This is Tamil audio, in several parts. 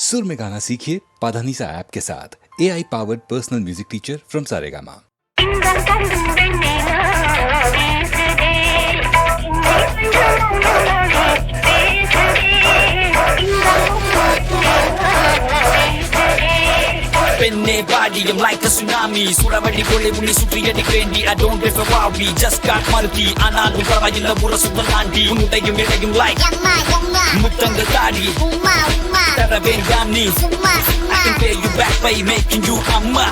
सुर में गाना सीखिए पाधानीसा ऐप के साथ AI powered personal music teacher from Saregama. Body, I'm like a tsunami. Surabadi kole muni sutri adi kendi. I don't ever worry, just got Maruti. Anadu kavayila pura sudanandi. Unutayum edayum like Mutanga Tadi. Tara Benjamni. I can pay you back by making you amma.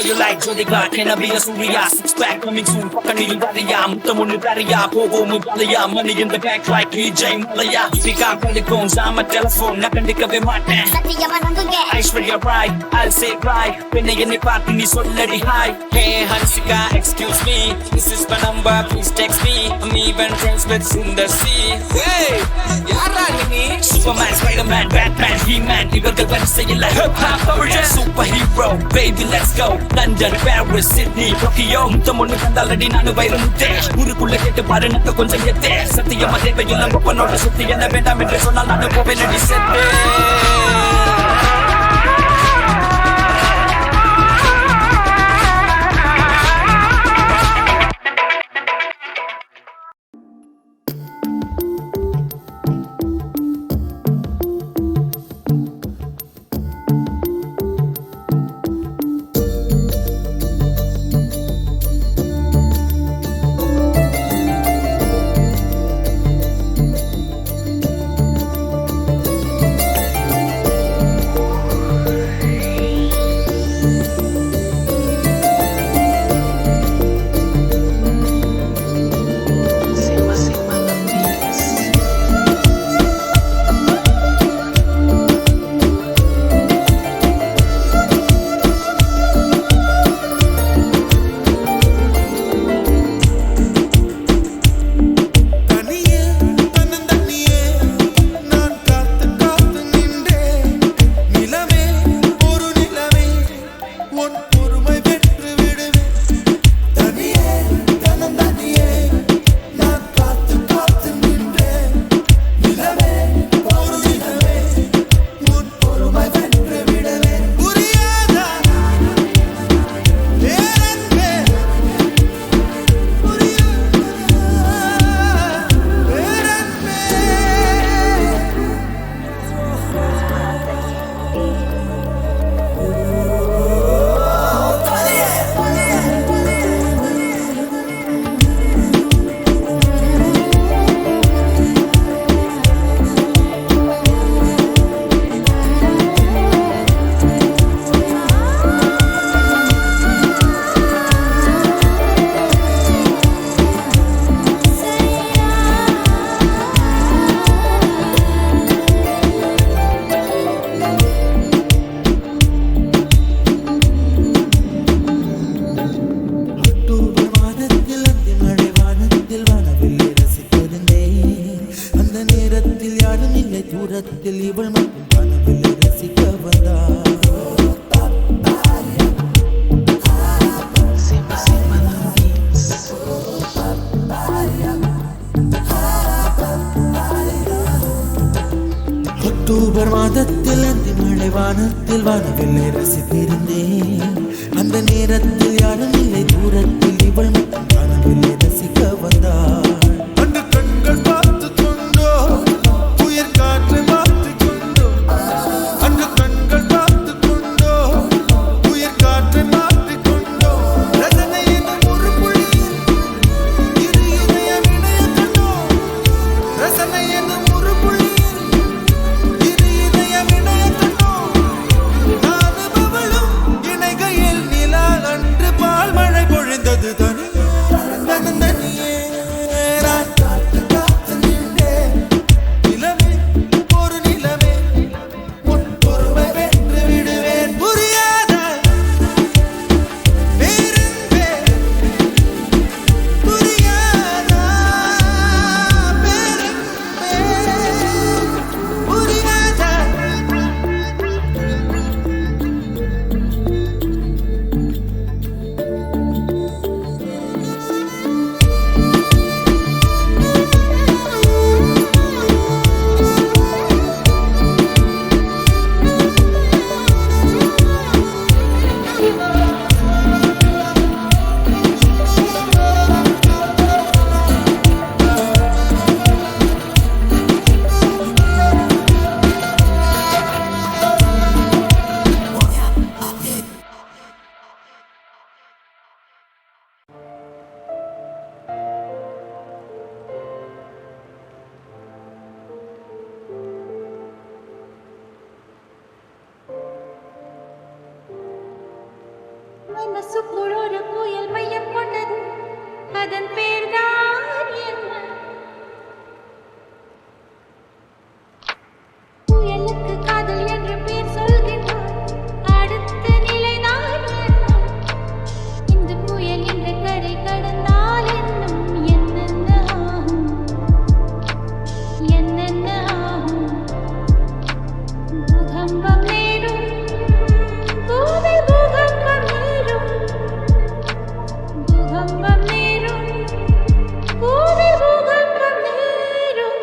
You like Jody Clark, can I be a Surya? Six pack coming soon, fucking you Daria, Mutamuni Daria, Pogo Mubalia, money in the back like PJ Malaya. Speak up on the phones, I'm a telephone, nothing to cover my man. I swear you're right, I'll say right. When they get the party, is already high. Hey, Hansika, excuse me, this is my number, please text me. I'm even friends with Sundar C. Hey, Yarani, Superman, Spider-Man, Batman, He-Man, you got the one say like hip-hop, superhero, baby, let's go. London, Paris, Sydney, Tokyo. Mutamonu kandaladi nanu vairumutte. Urukulla kettu paru nakku konjam yette. Sathiyama thevayilla goppanoda sutti enna vendam endru sonnal nanu povenu sette. October மாதத்தில் அந்தி மழை வானத்தில் வானவில்லை ரசித்திருந்தேன். அந்த நேரத்தில் யாரும் இல்லை, தூரத்தில் இவள் மட்டும் வானவில்லை ரசிக்க வந்தாள். அந்த கண்கள் பார்த்து கொண்டோ உயிர் காற்றை மாற்றி கொண்டோ, அந்த கண்கள் பார்த்து கொண்டோ உயிர் காற்றை மாற்றி கொண்டோ. மனசுக்குள் ஒரு புயல் மையம் கொண்டது, அதன் பேர்தான் என்ன? புயலுக்கு காதல் என்று பேர் சொல்கின்றார், அடுத்த நிலைதான் என்ன? இந்த புயல் என்று கரை கடந்தால் என்னும் என்னென்ன ஆகும், என்னென்ன ஆகும்? பூகம்பம் நேரும், பூவில் பூகம்பம் நேரும், பூகம்பம் நேரும், பூவில் பூகம்பம் நேரும்.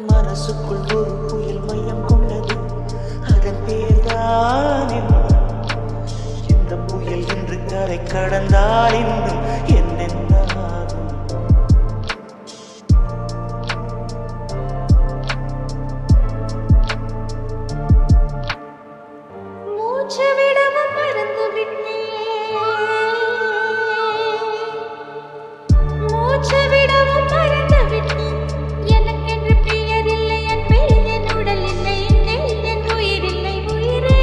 மனசுக்குள் ஒரு புயல் மையம் கொண்டது, அதன் பேர்தான் என்ன? இந்த புயல் என்று கரை கடந்தால் இன்னும் என்னென்ன ஆகும்? மூச்சு விடவும் மறந்து விட்டேன், மூச்சு விடவும் மறந்து விட்டேன். எனக்கென்று பெயர் இல்லை, என் பெயர் என் உடல் இல்லை, என் உயிர் இல்லை, உயிரே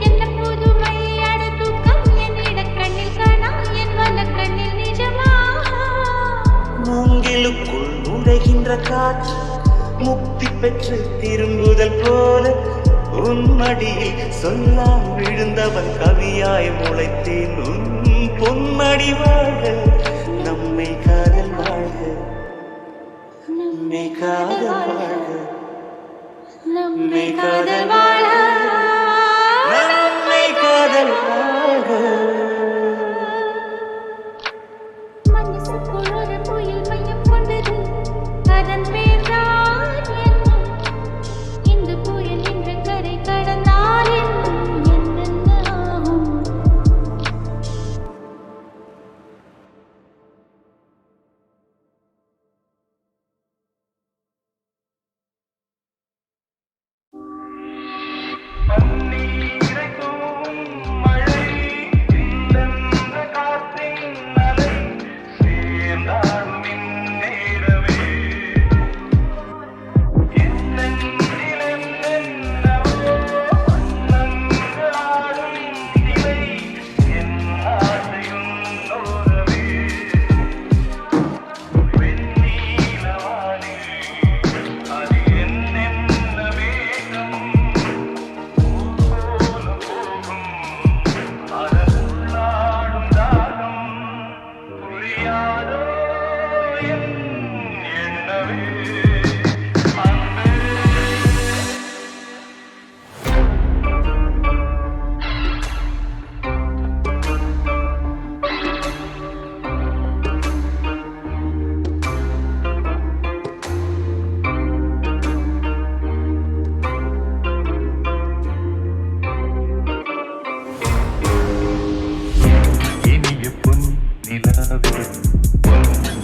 என்ன புதுமை அட தூக்கம் என் இடக்கண்ணில் காணா, என் வலக்கண்ணில் நிஜமா? மூங்கிலுக்குள் நுழைகின்ற காற்று முக்தி பெற்று திரும்புதல் போல உன் மடியில் சொல்லாம் விழுந்தவன் கவியாய் முளைத்தேன். உன் பொன்மடி வாழ்க, நம்மை காதல் வாழ்க, நம்மை காதல் வாழ்க, நம்மை காதல் வாழ, நம்மை காதல் வாழ்க. மனசுக்குள் ஒரு புயல் மையம் கொண்டது, அதன் பேர்தான் என்ன? இந்த புயல் என்று கரை கடந்தால் இன்னும் என்னென்ன ஆகும்?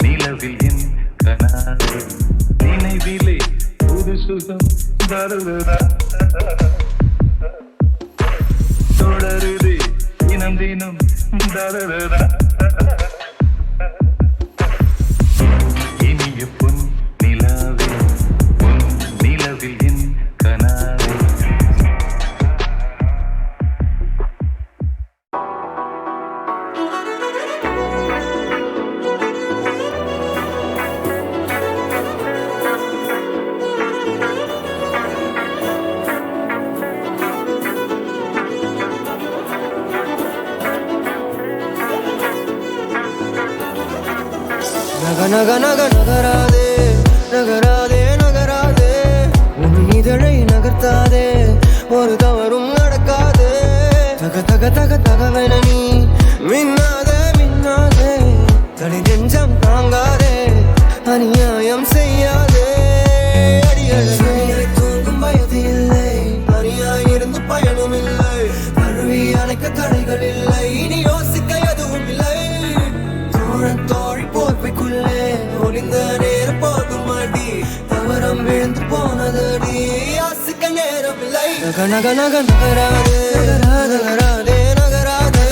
நிலவில் என் கனாவே நினைவிலே புது சுகம் தருவதா தொடருதே தினம் தினம் தருவதா இனிய பொன் நிலாவே பொன் நிலவில் என் கனாவே நக நக நகராதே நகராதே நகராதே உன் இதழை நகர்த்தாதே ஒரு தவறும் நடக்காதே தக தக தக தகவென நீ மின்னாதே மின்னாதே தனி நெஞ்சம் தாங்காதே அநியாயம் செய்யாதே அடியழகே தூங்கும் வயது இல்லை தனியாயிருந்து பயனும் இல்லை தழுவி அணைக்க தடைகள் இல்லை இனி யோசிக்க எதுவும் இல்லை தோழி போர்வைக்குள்ளே ஒளிந்த நேரம் போகும் அடி தவறம் விழுந்து போனதடி ஆசிக்க நேரம் இல்லை நக நக நக நகராதே நகராதே நகராதே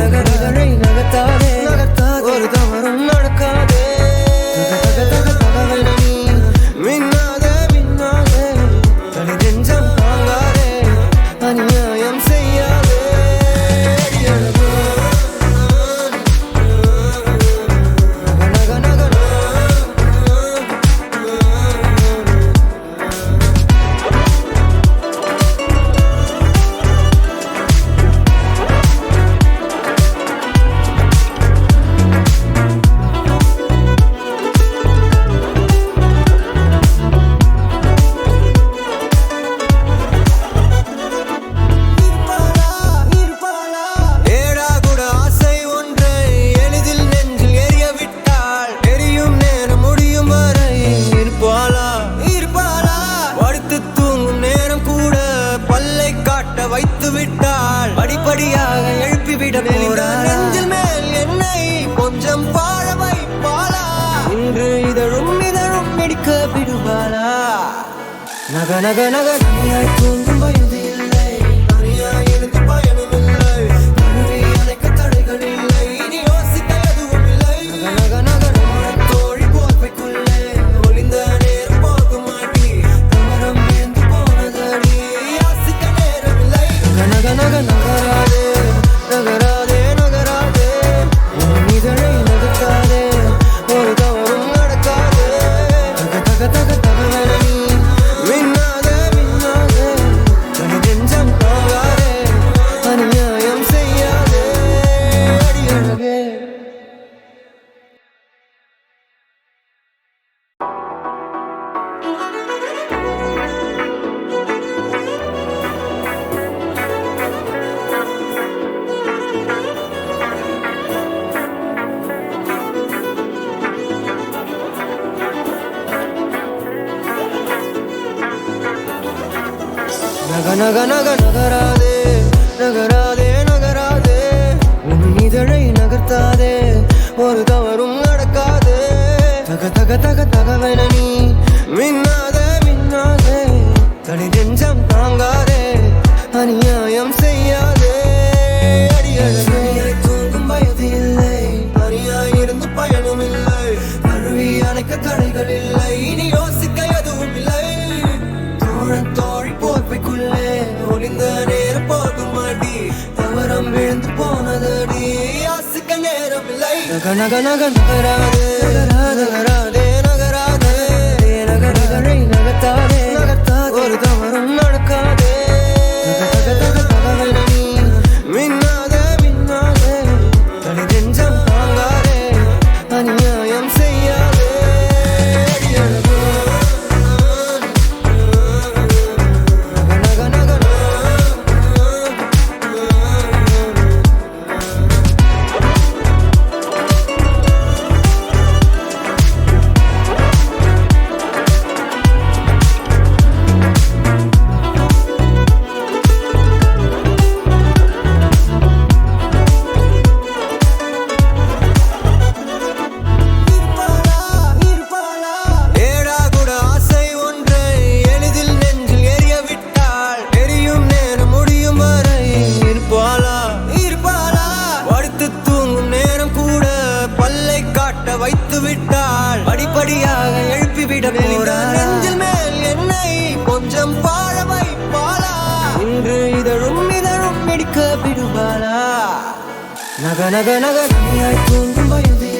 நகரகளை நகர்த்தாதே நகர்த்தாதே ஒரு தவறும் நடக்காதே தகவல் நீ மின்னாதே மின்னாதே தனி நெஞ்சம் தாங்காதே அநியாயம் செய்யாதே நக நக நக தனியாய் தூங்கும் வயது இல்லை தனியாய் இருந்து பயனும் இல்லை தழுவி அணைக்க தடைகள் இல்லை இனி யோசிக்க எதுவும் இல்லை நக நக நக தோழி போர்வைக்குள்ளே ஒளிந்த நேரம் போகும் மாட்டி தவறம் விழுந்து போனதடி யாசிக்க நேரமில்லை நக நக நகராதே நகராதே நகராதே உன் இதழை நகர்த்தாதே ஒரு தவறும் நடக்காதே தக தக தக தகவலை மின்னாதே மின்னாதே தனி நெஞ்சம் போகாதே அநியாயம் செய்யாதே அடியழகே நக நக நக நகராதே நகராதே நகராதே உன் இதழை நகர்த்தாதே ஒரு தவறும் நடக்காதே தக தக தக தகவென நீ மின்னாதே மின்னாதே தனி நெஞ்சம் தாங்காதே அநியாயம் செய்யாதே அடியழகே தூங்கும் வயது இல்லை தனியாய் இருந்து பயனும் இல்லை தழுவி அணைக்க தடைகள் இல்லை இனி யோசிக்க எதுவும் இல்லை தோழன் தோழி போர்வைக்குள்ளே ஒளிந்த நேரம் போகும் மாட்டி தவறம் விழுந்து போனதடி யாசிக்க நேரமில்லை நக நக நக நகராதே நகராதே நகராதே நகரகளை நகர்த்தாதே நகர்த்தாதே ஒரு தவறும் நடக்காதே தக தக தக தகவென நீ மின்னாதே மின்னாதே தனி நெஞ்சம் தாங்காதே அநியாயம் செய்யாதே அடியழகே நக நக நக ஏடா கூட ஆசை ஒன்றை எளிதில் நெஞ்சில் எரிய விட்டாள் எரியும் நேரம் முடியும் வரை இருப்பாளா இருப்பாளா படுத்து தூங்கும் நேரம் கூட பல்லை காட்ட வைத்து விட்டாள் படிப்படியாக எழுப்பிவிட போறாள் நெஞ்சில் மேல் என்னை கொஞ்சம் பாழ வைப்பாளா இன்று இதழும் இதழும் பிடிக்க விடுவாளா நக நக நக தனியாய் தூங்கும் வயது